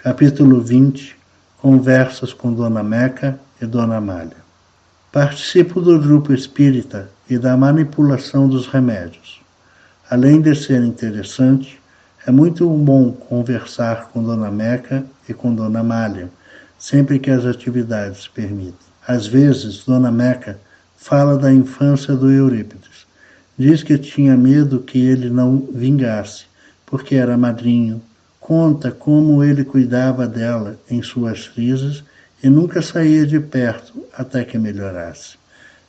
Capítulo 20. Conversas com Dona Meca e Dona Amália. Participo do grupo espírita e da manipulação dos remédios. Além de ser interessante, é muito bom conversar com Dona Meca e com Dona Amália, sempre que as atividades permitem. Às vezes, Dona Meca fala da infância do Eurípides. Diz que tinha medo que ele não vingasse, porque era madrinho. Conta como ele cuidava dela em suas crises e nunca saía de perto até que melhorasse.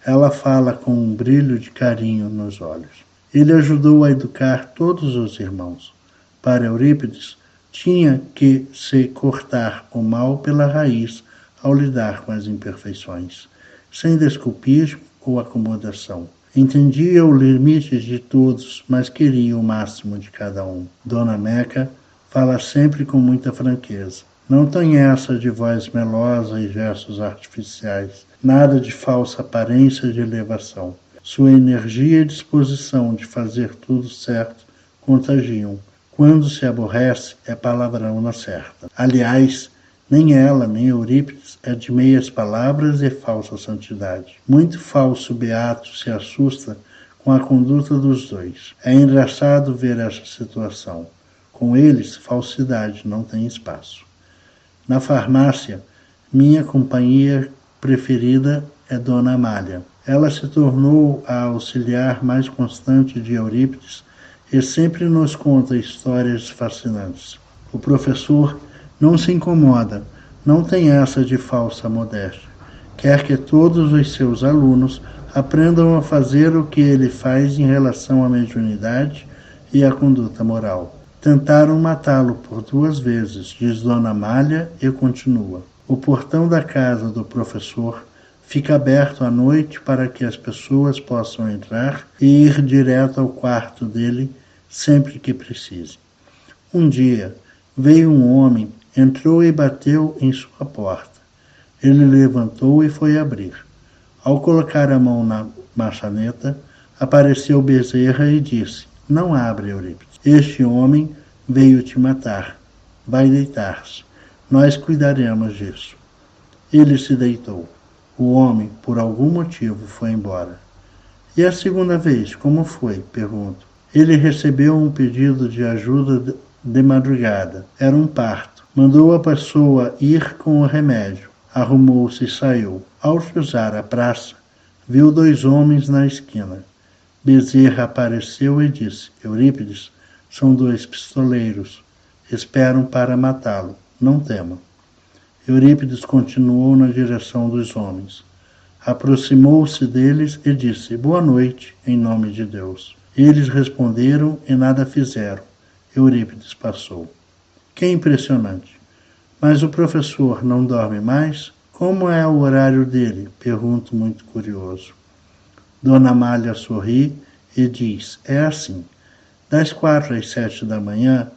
Ela fala com um brilho de carinho nos olhos. Ele ajudou a educar todos os irmãos. Para Eurípides, tinha que se cortar o mal pela raiz ao lidar com as imperfeições, sem desculpismo ou acomodação. Entendia o limite de todos, mas queria o máximo de cada um. Dona Meca fala sempre com muita franqueza. Não tem essa de voz melosa e gestos artificiais, nada de falsa aparência de elevação. Sua energia e disposição de fazer tudo certo contagiam. Quando se aborrece, é palavrão na certa. Aliás, nem ela, nem Eurípides é de meias palavras e falsa santidade. Muito falso beato se assusta com a conduta dos dois. É engraçado ver essa situação. Com eles, falsidade não tem espaço. Na farmácia, minha companhia preferida é Dona Amália. Ela se tornou a auxiliar mais constante de Eurípides e sempre nos conta histórias fascinantes. O professor não se incomoda, não tem essa de falsa modéstia. Quer que todos os seus alunos aprendam a fazer o que ele faz em relação à mediunidade e à conduta moral. Tentaram matá-lo por 2 vezes, diz Dona Amália e continua. O portão da casa do professor fica aberto à noite para que as pessoas possam entrar e ir direto ao quarto dele sempre que precisem. Um dia, veio um homem, entrou e bateu em sua porta. Ele levantou e foi abrir. Ao colocar a mão na maçaneta, apareceu Bezerra e disse: "Não abre, Eurípides. Este homem veio te matar. Vai deitar-se. Nós cuidaremos disso." Ele se deitou. O homem, por algum motivo, foi embora. "E a segunda vez, como foi?" pergunto. "Ele recebeu um pedido de ajuda de madrugada. Era um parto. Mandou a pessoa ir com o remédio. Arrumou-se e saiu. Ao cruzar a praça, viu 2 homens na esquina. Bezerra apareceu e disse: "Eurípides, são 2 pistoleiros. Esperam para matá-lo. Não tema." Eurípides continuou na direção dos homens. Aproximou-se deles e disse: "Boa noite, em nome de Deus." Eles responderam e nada fizeram. Eurípides passou. Que impressionante. Mas o professor não dorme mais? Como é o horário dele? Pergunto muito curioso. Dona Amália sorri e diz: "É assim. Das 4 às 7 da manhã,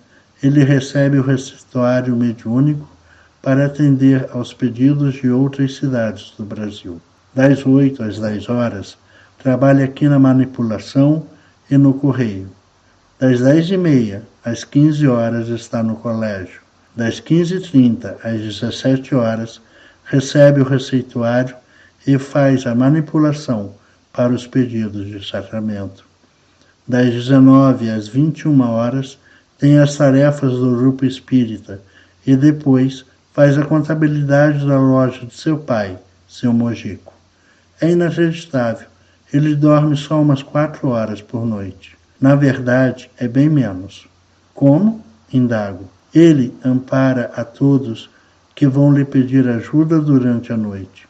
ele recebe o receituário mediúnico para atender aos pedidos de outras cidades do Brasil. Das 8 às 10 horas, trabalha aqui na manipulação e no correio. Das 10h30 às 15 horas está no colégio. Das 15h30 às 17 horas, recebe o receituário e faz a manipulação para os pedidos de sacramento. Das 19 às 21 horas, tem as tarefas do grupo espírita e depois faz a contabilidade da loja de seu pai, seu Mojico. É inacreditável, ele dorme só umas 4 horas por noite. Na verdade, é bem menos." "Como?" indago. "Ele ampara a todos que vão lhe pedir ajuda durante a noite.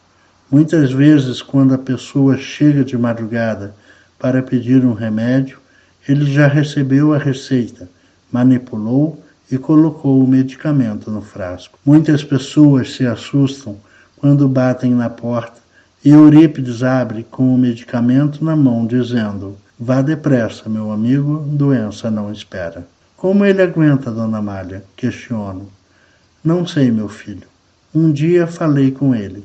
Muitas vezes, quando a pessoa chega de madrugada para pedir um remédio, ele já recebeu a receita, manipulou e colocou o medicamento no frasco. Muitas pessoas se assustam quando batem na porta e Eurípides abre com o medicamento na mão, dizendo: "Vá depressa, meu amigo, doença não espera." "Como ele aguenta, Dona Amália?" questiono. "Não sei, meu filho. Um dia falei com ele.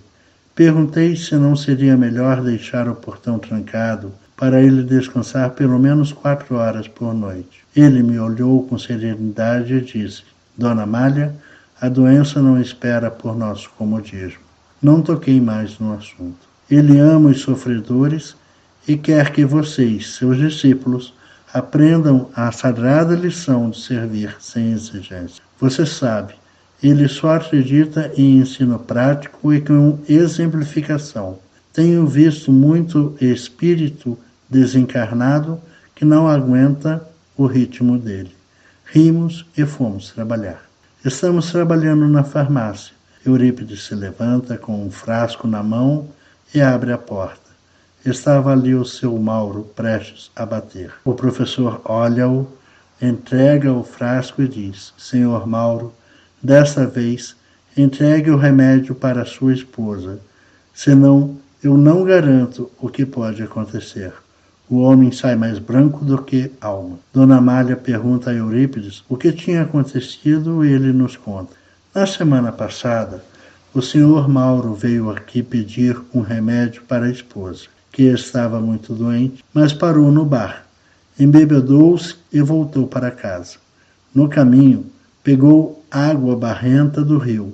Perguntei se não seria melhor deixar o portão trancado para ele descansar pelo menos 4 horas por noite. Ele me olhou com serenidade e disse: Dona Amália, A doença não espera por nosso comodismo. Não toquei mais no assunto. Ele ama os sofredores e quer que vocês, seus discípulos, aprendam a sagrada lição de servir sem exigência. Você sabe, ele só acredita em ensino prático e com exemplificação. Tenho visto muito espírito desencarnado que não aguenta o ritmo dele. Rimos e fomos trabalhar. Estamos trabalhando na farmácia. Eurípides se levanta com um frasco na mão e abre a porta. Estava ali o seu Mauro, prestes a bater. O professor olha-o, entrega o frasco e diz: Senhor Mauro, desta vez, entregue o remédio para sua esposa, senão eu não garanto o que pode acontecer. O homem sai mais branco do que alma. Dona Amália pergunta a Eurípides o que tinha acontecido e ele nos conta. Na semana passada, o senhor Mauro veio aqui pedir um remédio para a esposa, que estava muito doente, mas parou no bar. Embebedou-se e voltou para casa. No caminho, pegou água barrenta do rio,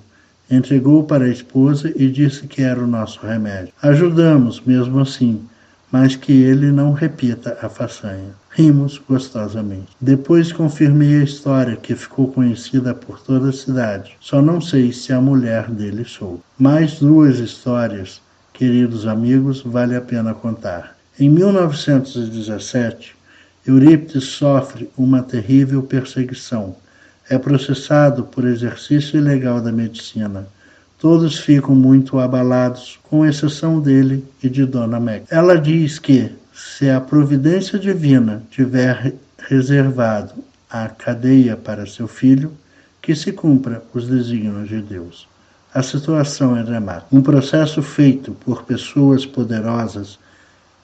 entregou para a esposa e disse que era o nosso remédio. Ajudamos, mesmo assim, mas que ele não repita a façanha. Rimos gostosamente. Depois confirmei a história que ficou conhecida por toda a cidade. Só não sei se a mulher dele soube. Mais 2 histórias, queridos amigos, vale a pena contar. Em 1917, Eurípides sofre uma terrível perseguição. É processado por exercício ilegal da medicina. Todos ficam muito abalados, com exceção dele e de Dona Meg. Ela diz que, se a providência divina tiver reservado a cadeia para seu filho, que se cumpra os desígnios de Deus. A situação é dramática. Um processo feito por pessoas poderosas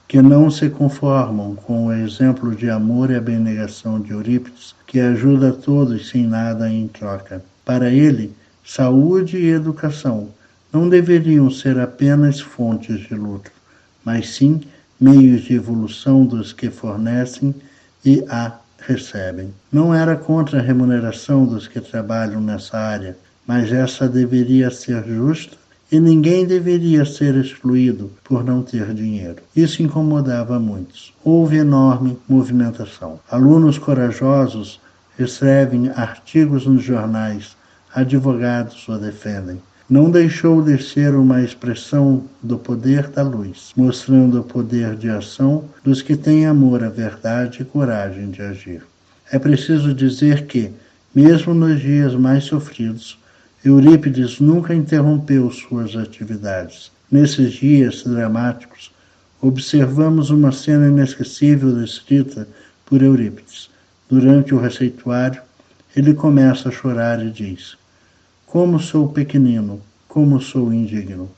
que não se conformam com o exemplo de amor e abnegação de Eurípides, que ajuda a todos sem nada em troca. Para ele, saúde e educação não deveriam ser apenas fontes de lucro, mas sim meios de evolução dos que fornecem e a recebem. Não era contra a remuneração dos que trabalham nessa área, mas essa deveria ser justa e ninguém deveria ser excluído por não ter dinheiro. Isso incomodava muitos. Houve enorme movimentação. Alunos corajosos escrevem artigos nos jornais, advogados o defendem. Não deixou de ser uma expressão do poder da luz, mostrando o poder de ação dos que têm amor à verdade e coragem de agir. É preciso dizer que, mesmo nos dias mais sofridos, Eurípides nunca interrompeu suas atividades. Nesses dias dramáticos, observamos uma cena inesquecível descrita por Eurípides. Durante o receituário, ele começa a chorar e diz: Como sou pequenino, como sou indigno.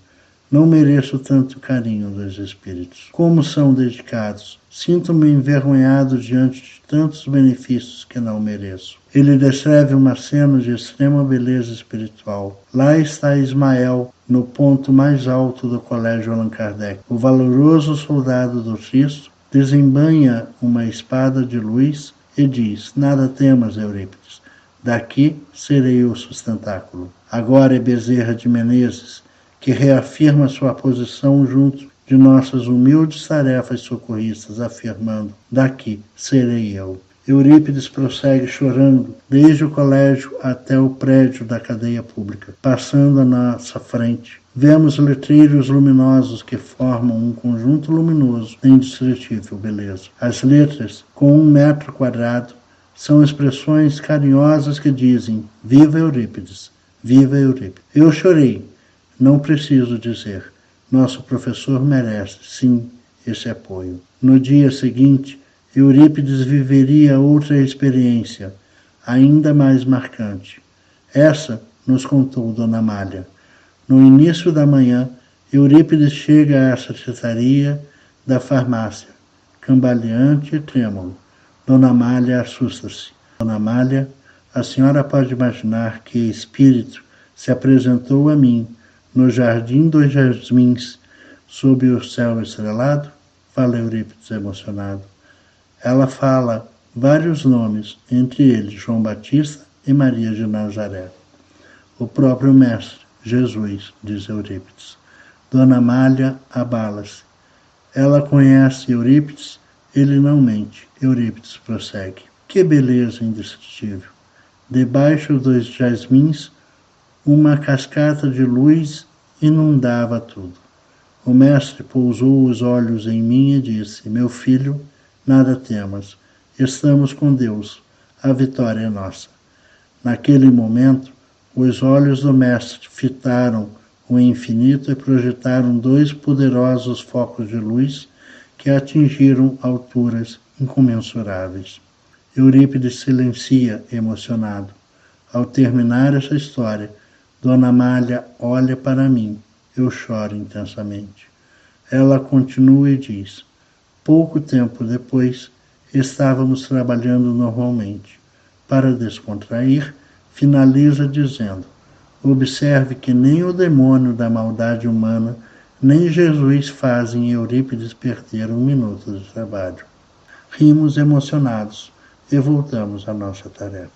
Não mereço tanto carinho dos espíritos. Como são dedicados. Sinto-me envergonhado diante de tantos benefícios que não mereço. Ele descreve uma cena de extrema beleza espiritual. Lá está Ismael, no ponto mais alto do Colégio Allan Kardec. O valoroso soldado do Cristo desembanha uma espada de luz e diz: Nada temas, Eurípides. Daqui serei o sustentáculo. Agora é Bezerra de Menezes, que reafirma sua posição junto de nossas humildes tarefas socorristas, afirmando: daqui serei eu. Eurípides prossegue chorando, desde o colégio até o prédio da cadeia pública. Passando à nossa frente, vemos letreiros luminosos que formam um conjunto luminoso de indescritível beleza. As letras, com 1 metro quadrado, são expressões carinhosas que dizem: Viva Eurípides! Viva Eurípides! Eu chorei. Não preciso dizer. Nosso professor merece, sim, esse apoio. No dia seguinte, Eurípides viveria outra experiência, ainda mais marcante. Essa nos contou Dona Amália. No início da manhã, Eurípides chega à secretaria da farmácia, cambaleante e trêmulo. Dona Amália assusta-se. Dona Amália, a senhora pode imaginar que espírito se apresentou a mim no jardim dos jasmins, sob o céu estrelado? Fala Eurípides emocionado. Ela fala vários nomes, entre eles João Batista e Maria de Nazaré. O próprio mestre, Jesus, diz Eurípides. Dona Amália abala-se. Ela conhece Eurípides, ele não mente. Eurípides prossegue. Que beleza indescritível! Debaixo dos jasmins, uma cascata de luz inundava tudo. O mestre pousou os olhos em mim e disse: Meu filho, nada temas. Estamos com Deus. A vitória é nossa. Naquele momento, os olhos do mestre fitaram o infinito e projetaram 2 poderosos focos de luz que atingiram alturas incomensuráveis. Eurípides silencia, emocionado. Ao terminar essa história, Dona Amália olha para mim. Eu choro intensamente. Ela continua e diz: pouco tempo depois, estávamos trabalhando normalmente. Para descontrair, finaliza dizendo: observe que nem o demônio da maldade humana, nem Jesus fazem Eurípides perder um minuto de trabalho. Rimos emocionados e voltamos à nossa tarefa.